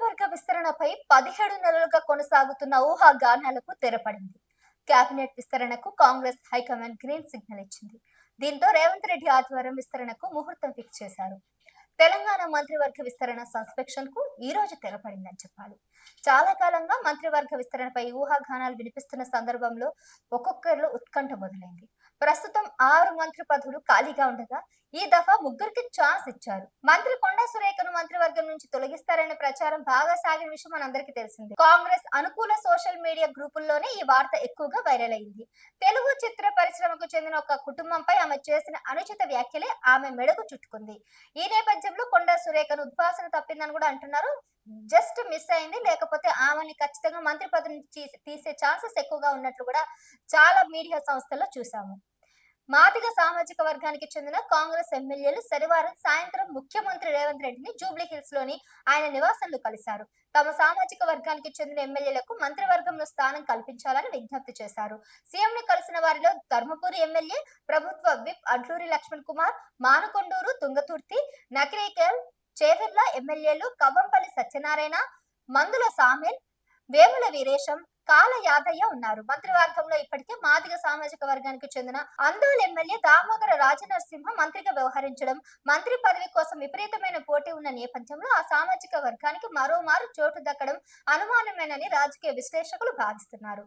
మంత్రివర్గ విస్తరణపై 17 నెలలుగా కొనసాగుతున్న ఊహాగానాలకు తెరపడింది. కేబినెట్ విస్తరణకు కాంగ్రెస్ హైకమాండ్ గ్రీన్ సిగ్నల్ ఇచ్చింది. దీంతో రేవంత్ రెడ్డి ఆధ్వర్యం విస్తరణకు ముహూర్తం ఫిక్స్ చేశారు. తెలంగాణ మంత్రివర్గ విస్తరణ సస్పెక్షన్ కు ఈ రోజు తెరపడిందని చెప్పాలి. చాలా కాలంగా మంత్రివర్గ విస్తరణపై ఊహాగానాలు వినిపిస్తున్న సందర్భంలో ఒక్కొక్కరిలో ఉత్కంఠ మొదలైంది. ప్రస్తుతం 6 మంత్రి పదవులు ఖాళీగా ఉండగా ఈ దఫా ముగ్గురికి ఛాన్స్ ఇచ్చారు. మంత్రి కొండా సురేఖను మంత్రివర్గం నుంచి తొలగిస్తారనే ప్రచారం బాగా సాగిన విషయం మనందరికీ తెలిసిందే. కాంగ్రెస్ అనుకూల సోషల్ మీడియా గ్రూపుల్లోనే ఈ వార్త ఎక్కువగా వైరల్ అయింది. తెలుగు చిత్ర పరిశ్రమకు చెందిన ఒక కుటుంబంపై ఆమె చేసిన అనుచిత వ్యాఖ్యలే ఆమె మెడకు చుట్టుకుంది. ఈ నేపథ్యంలో కొండా సురేఖను ఉద్వాసన తప్పిందని కూడా అంటున్నారు. జస్ట్ మిస్ అయింది, లేకపోతే ఆమెని ఖచ్చితంగా మంత్రి పదవి నుంచి తీసే ఛాన్సెస్ ఎక్కువగా ఉన్నట్లు కూడా చాలా మీడియా సంస్థల్లో చూసాము. మాదిగ సామాజిక వర్గానికి చెందిన కాంగ్రెస్ ఎమ్మెల్యేలు శనివారం సాయంత్రం ముఖ్యమంత్రి రేవంత్ రెడ్డిని జూబ్లీ హిల్స్ లోని ఆయన నివాసంలో కలిశారు. తమ సామాజిక వర్గానికి చెందిన ఎమ్మెల్యేలకు మంత్రివర్గంలో స్థానం కల్పించాలని విజ్ఞప్తి చేశారు. సీఎం ని కలిసిన వారిలో ధర్మపురి ఎమ్మెల్యే, ప్రభుత్వ విప్ అడ్లూరి లక్ష్మణ్ కుమార్, మానుకొండూరు తుంగతుర్తి, నకిరేకల్, చేవెర్ల ఎమ్మెల్యేలు కవ్వంపల్లి సత్యనారాయణ, మందుల సామేల్, వేముల వీరేశం, కాల యాదయ్య ఉన్నారు. మంత్రివర్గంలో ఇప్పటికే మాదిగ సామాజిక వర్గానికి చెందిన అందోల్ ఎమ్మెల్యే దామోదర రాజనరసింహ మంత్రిగా వ్యవహరించడం, మంత్రి పదవి కోసం విపరీతమైన పోటీ ఉన్న నేపథ్యంలో ఆ సామాజిక వర్గానికి మరోమారు చోటు దక్కడం అనుమానమేనని రాజకీయ విశ్లేషకులు భావిస్తున్నారు.